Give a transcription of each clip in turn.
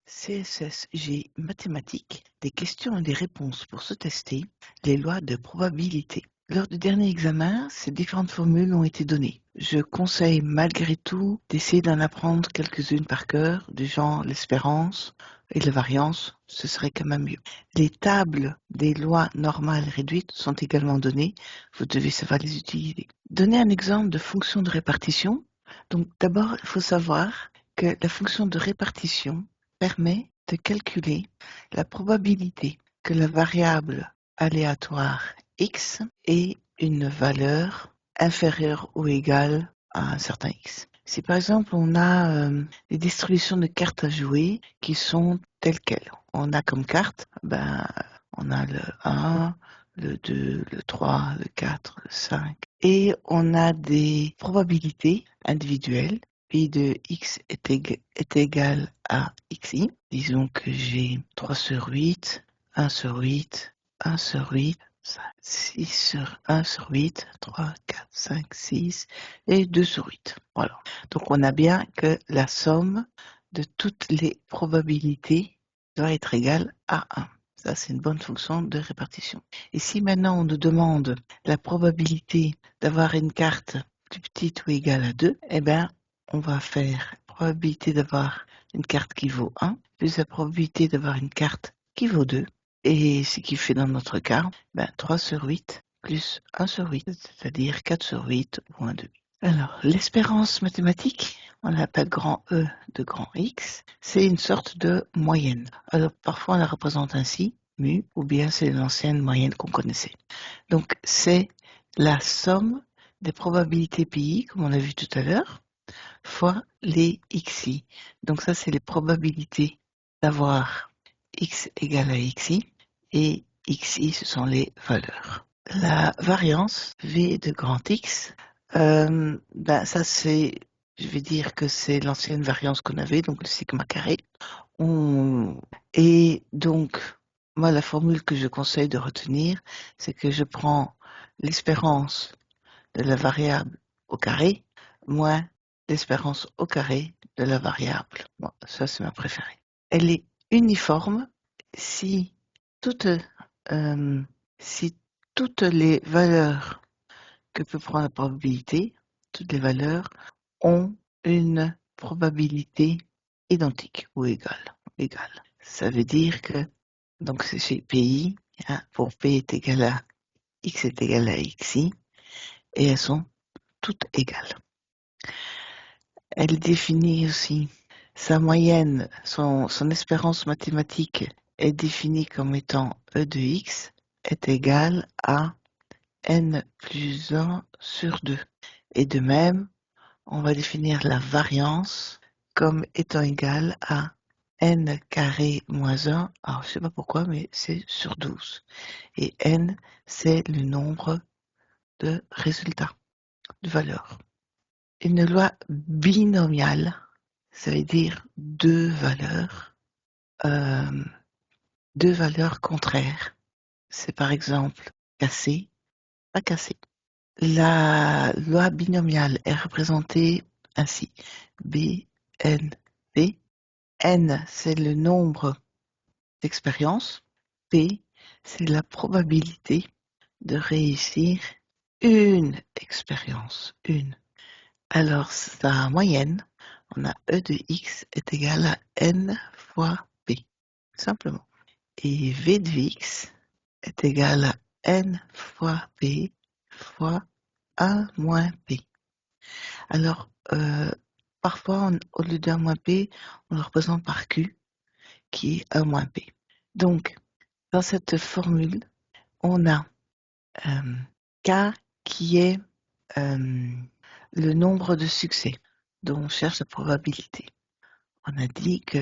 CSSG mathématiques, des questions et des réponses pour se tester, les lois de probabilité. Lors du dernier examen, ces différentes formules ont été données. Je conseille malgré tout d'essayer d'en apprendre quelques-unes par cœur, du genre l'espérance et la variance, ce serait quand même mieux. Les tables des lois normales réduites sont également données, vous devez savoir les utiliser. Donner un exemple de fonction de répartition. Donc d'abord, il faut savoir que la fonction de répartition permet de calculer la probabilité que la variable aléatoire x ait une valeur inférieure ou égale à un certain x. Si par exemple on a des distributions de cartes à jouer qui sont telles quelles, on a comme carte, on a le 1, le 2, le 3, le 4, le 5, et on a des probabilités individuelles. Pi de x est égal à xi. Disons que j'ai 3 sur 8, 1 sur 8, 1 sur 8, 5, 6 sur 1 sur 8, 3, 4, 5, 6 et 2 sur 8. Voilà. Donc on a bien que la somme de toutes les probabilités doit être égale à 1. Ça, c'est une bonne fonction de répartition. Et si maintenant on nous demande la probabilité d'avoir une carte plus petite ou égale à 2, eh bien, on va faire la probabilité d'avoir une carte qui vaut 1, plus la probabilité d'avoir une carte qui vaut 2, et ce qui fait dans notre cas, 3 sur 8 plus 1 sur 8, c'est-à-dire 4 sur 8 ou 1 demi. Alors, l'espérance mathématique, on l'appelle grand E de grand X, c'est une sorte de moyenne. Alors, parfois on la représente ainsi, mu, ou bien c'est l'ancienne moyenne qu'on connaissait. Donc, c'est la somme des probabilités PI, comme on a vu tout à l'heure, fois les XI. Donc ça, c'est les probabilités d'avoir X égale à XI, et XI, ce sont les valeurs. La variance, V de grand X, ça c'est, je vais dire que c'est l'ancienne variance qu'on avait, donc le sigma carré. Et donc, moi, la formule que je conseille de retenir, c'est que je prends l'espérance de la variable au carré, moins l'espérance au carré de la variable. Bon, ça, c'est ma préférée. Elle est uniforme si toutes, euh, si toutes les valeurs que peut prendre la probabilité, toutes les valeurs ont une probabilité identique ou égale. Ça veut dire que, donc c'est chez PI, hein, pour P est égal à X est égal à XI, et elles sont toutes égales. Elle définit aussi sa moyenne, son espérance mathématique est définie comme étant E de X est égal à N plus 1 sur 2. Et de même, on va définir la variance comme étant égale à N carré moins 1. Alors, je ne sais pas pourquoi, mais c'est sur 12. Et N, c'est le nombre de résultats, de valeurs. Une loi binomiale, ça veut dire deux valeurs contraires. C'est par exemple cassé, pas cassé. La loi binomiale est représentée ainsi. B, N, P. N, c'est le nombre d'expériences. P, c'est la probabilité de réussir une expérience. Une. Alors, sa moyenne, on a E de X est égal à N fois P, simplement. Et V de X est égal à N fois P fois A moins P. Alors, parfois, au lieu d'un moins P, on le représente par Q, qui est 1 moins P. Donc, dans cette formule, on a K qui est le nombre de succès dont on cherche la probabilité. On a dit que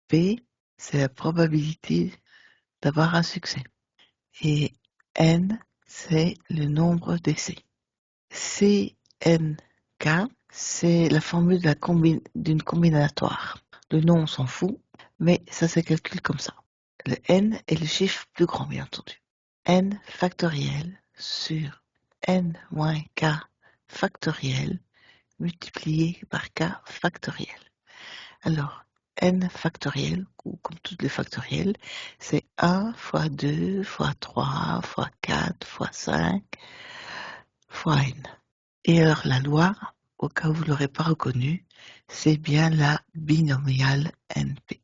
P, c'est la probabilité d'avoir un succès. Et N, c'est le nombre d'essais. CNK, c'est la formule d'une combinatoire. Le nom, on s'en fout, mais ça se calcule comme ça. Le N est le chiffre plus grand, bien entendu. N factoriel sur N moins K factoriel multiplié par K factoriel. Alors, n factoriel, ou comme toutes les factoriels, c'est 1 fois 2 fois 3 fois 4 fois 5 fois n. Et alors la loi, au cas où vous ne l'aurez pas reconnue, c'est bien la binomiale NP.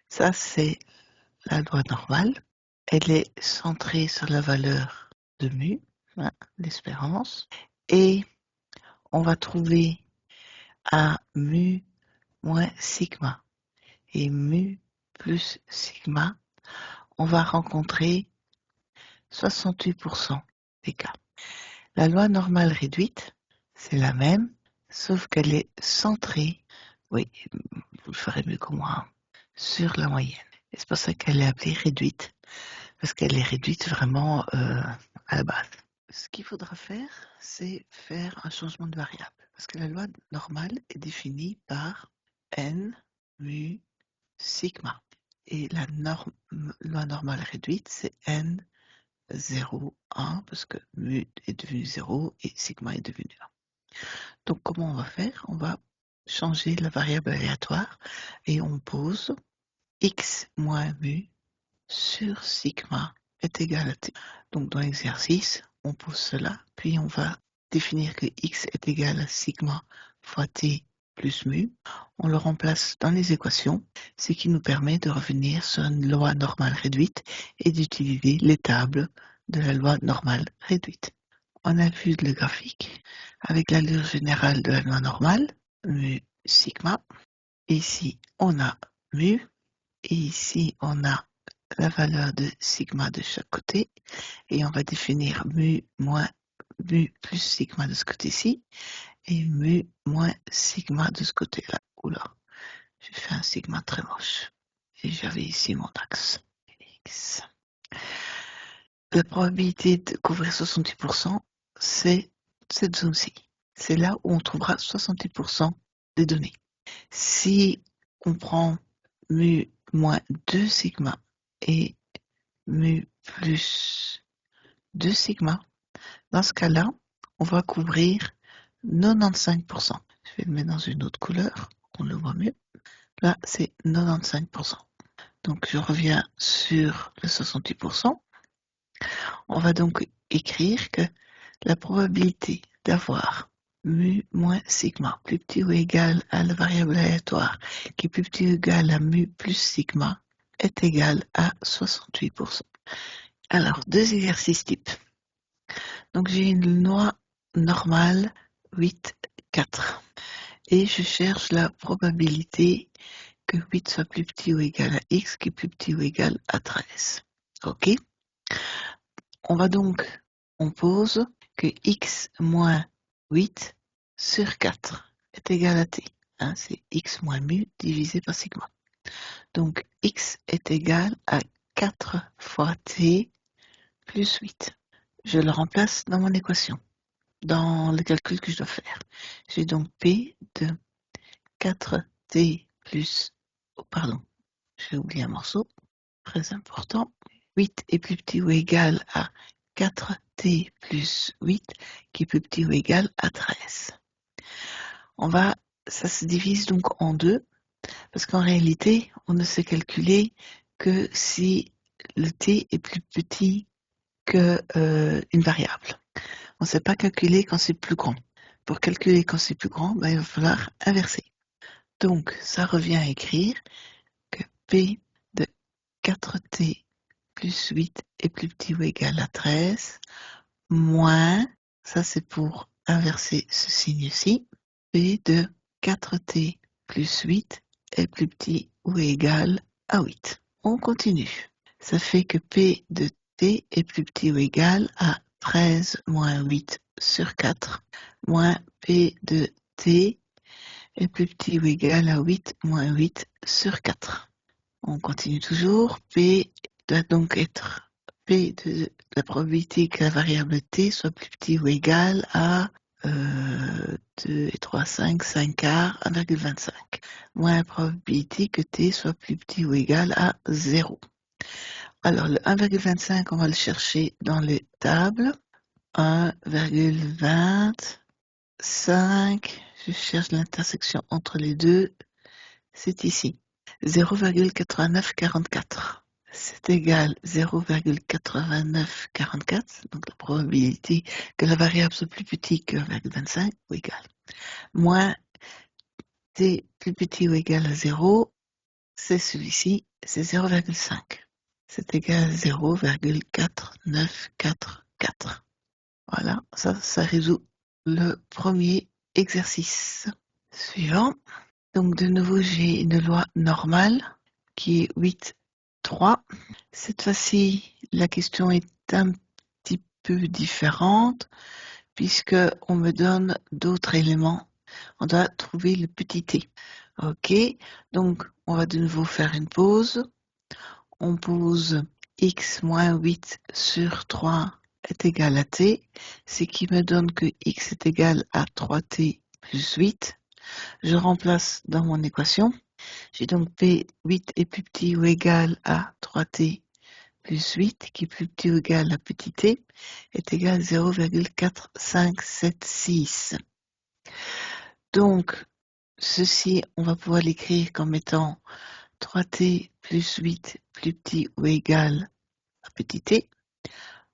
Ça, c'est la loi normale. Elle est centrée sur la valeur de mu, hein, l'espérance. Et on va trouver à mu moins sigma et mu plus sigma, on va rencontrer 68% des cas. La loi normale réduite, c'est la même, sauf qu'elle est centrée, oui, vous le ferez mieux que moi, hein, sur la moyenne. Et c'est pour ça qu'elle est appelée réduite, parce qu'elle est réduite vraiment à la base. Ce qu'il faudra faire, c'est faire un changement de variable, parce que la loi normale est définie par n mu sigma. Et la loi normale réduite, c'est n 0, 1, parce que mu est devenu 0 et sigma est devenu 1. Donc comment on va faire? On va changer la variable aléatoire et on pose x moins mu sur sigma est égal à t. Donc dans l'exercice, on pose cela, puis on va définir que x est égal à sigma fois t plus mu. On le remplace dans les équations, ce qui nous permet de revenir sur une loi normale réduite et d'utiliser les tables de la loi normale réduite. On a vu le graphique avec l'allure générale de la loi normale, mu sigma. Ici, on a mu et ici, on a la valeur de sigma de chaque côté et on va définir mu plus sigma de ce côté-ci et mu moins sigma de ce côté-là. Oula, j'ai fait un sigma très moche et j'avais ici mon axe x. La probabilité de couvrir 70%, c'est cette zone-ci. C'est là où on trouvera 70% des données. Si on prend mu moins 2 sigma et mu plus 2 sigma, dans ce cas-là, on va couvrir 95%. Je vais le mettre dans une autre couleur, on le voit mieux. Là, c'est 95%. Donc, je reviens sur le 68%. On va donc écrire que la probabilité d'avoir mu moins sigma plus petit ou égal à la variable aléatoire qui est plus petit ou égal à mu plus sigma est égale à 68%. Alors, deux exercices types. Donc, j'ai une loi normale 8, 4 et je cherche la probabilité que 8 soit plus petit ou égal à x qui est plus petit ou égal à 13. OK? On pose que x moins 8 sur 4 est égal à t. Hein, c'est x moins mu divisé par sigma. Donc x est égal à 4 fois t plus 8. Je le remplace dans mon équation, dans le calcul que je dois faire. J'ai donc p de 4t plus... Oh, pardon, j'ai oublié un morceau, très important. 8 est plus petit ou égal à 4t plus 8 qui est plus petit ou égal à 13. Ça se divise donc en deux parce qu'en réalité, on ne sait calculer que si le t est plus petit que une variable. On ne sait pas calculer quand c'est plus grand. Pour calculer quand c'est plus grand, il va falloir inverser. Donc, ça revient à écrire que p de 4t plus 8 est plus petit ou égal à 13, moins, ça c'est pour inverser ce signe-ci, p de 4t plus 8 est plus petit ou égal à 8. On continue. Ça fait que p de t est plus petit ou égal à 13 moins 8 sur 4, moins p de t est plus petit ou égal à 8 moins 8 sur 4. On continue toujours. P doit donc être P de la probabilité que la variable t soit plus petit ou égal à 2 et 3, 5 quarts, 1,25. Moins la probabilité que t soit plus petit ou égal à 0. Alors le 1,25, on va le chercher dans les tables. 1,25, je cherche l'intersection entre les deux, c'est ici. 0,8944. C'est égal 0,8944, donc la probabilité que la variable soit plus petite que 1,25 ou égal. Moins t plus petit ou égal à 0, c'est celui-ci, c'est 0,5. C'est égal à 0,4944. Voilà, ça résout le premier exercice. Suivant. Donc de nouveau, j'ai une loi normale qui est 8,3. Cette fois-ci, la question est un petit peu différente puisque on me donne d'autres éléments. On doit trouver le petit t. Ok, donc on va de nouveau faire une pause. On pose x moins 8 sur 3 est égal à t, ce qui me donne que x est égal à 3t plus 8. Je remplace dans mon équation. J'ai donc P8 est plus petit ou égal à 3t plus 8, qui est plus petit ou égal à petit t, est égal à 0,4576. Donc, ceci, on va pouvoir l'écrire comme étant 3t plus 8 plus petit ou égal à petit t,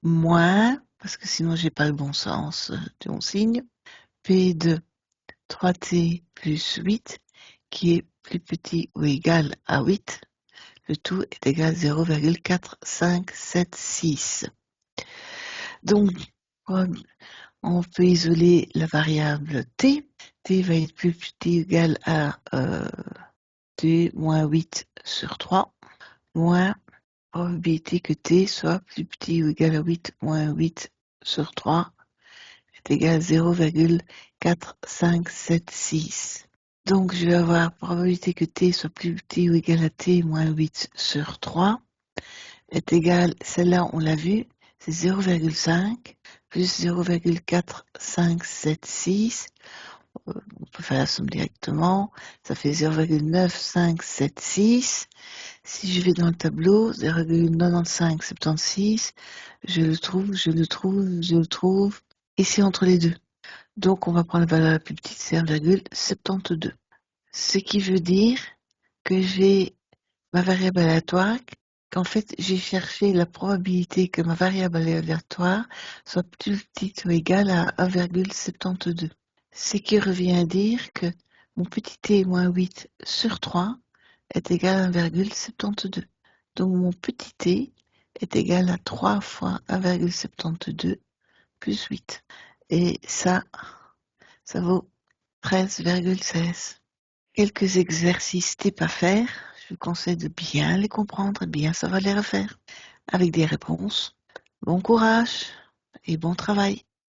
moins, parce que sinon j'ai pas le bon sens de mon signe, P de 3t plus 8, qui est plus petit ou égal à 8, le tout est égal à 0,4576. Donc, on peut isoler la variable t. T va être plus petit ou égal à t moins 8 sur 3, moins probabilité que t soit plus petit ou égal à 8 moins 8 sur 3 est égal à 0,4576. Donc, je vais avoir probabilité que t soit plus petit ou égal à t moins 8 sur 3 est égal, celle-là on l'a vu, c'est 0,5 plus 0,4576. On peut faire la somme directement, ça fait 0,9576. Si je vais dans le tableau, 0,9576, je le trouve ici entre les deux. Donc on va prendre la valeur la plus petite, c'est 1,72. Ce qui veut dire que j'ai ma variable aléatoire, qu'en fait j'ai cherché la probabilité que ma variable aléatoire soit plus petite ou égale à 1,72. Ce qui revient à dire que mon petit t moins 8 sur 3 est égal à 1,72. Donc mon petit t est égal à 3 fois 1,72 plus 8. Et ça vaut 13,16. Quelques exercices types à faire. Je vous conseille de bien les comprendre et bien savoir les refaire. Avec des réponses. Bon courage et bon travail.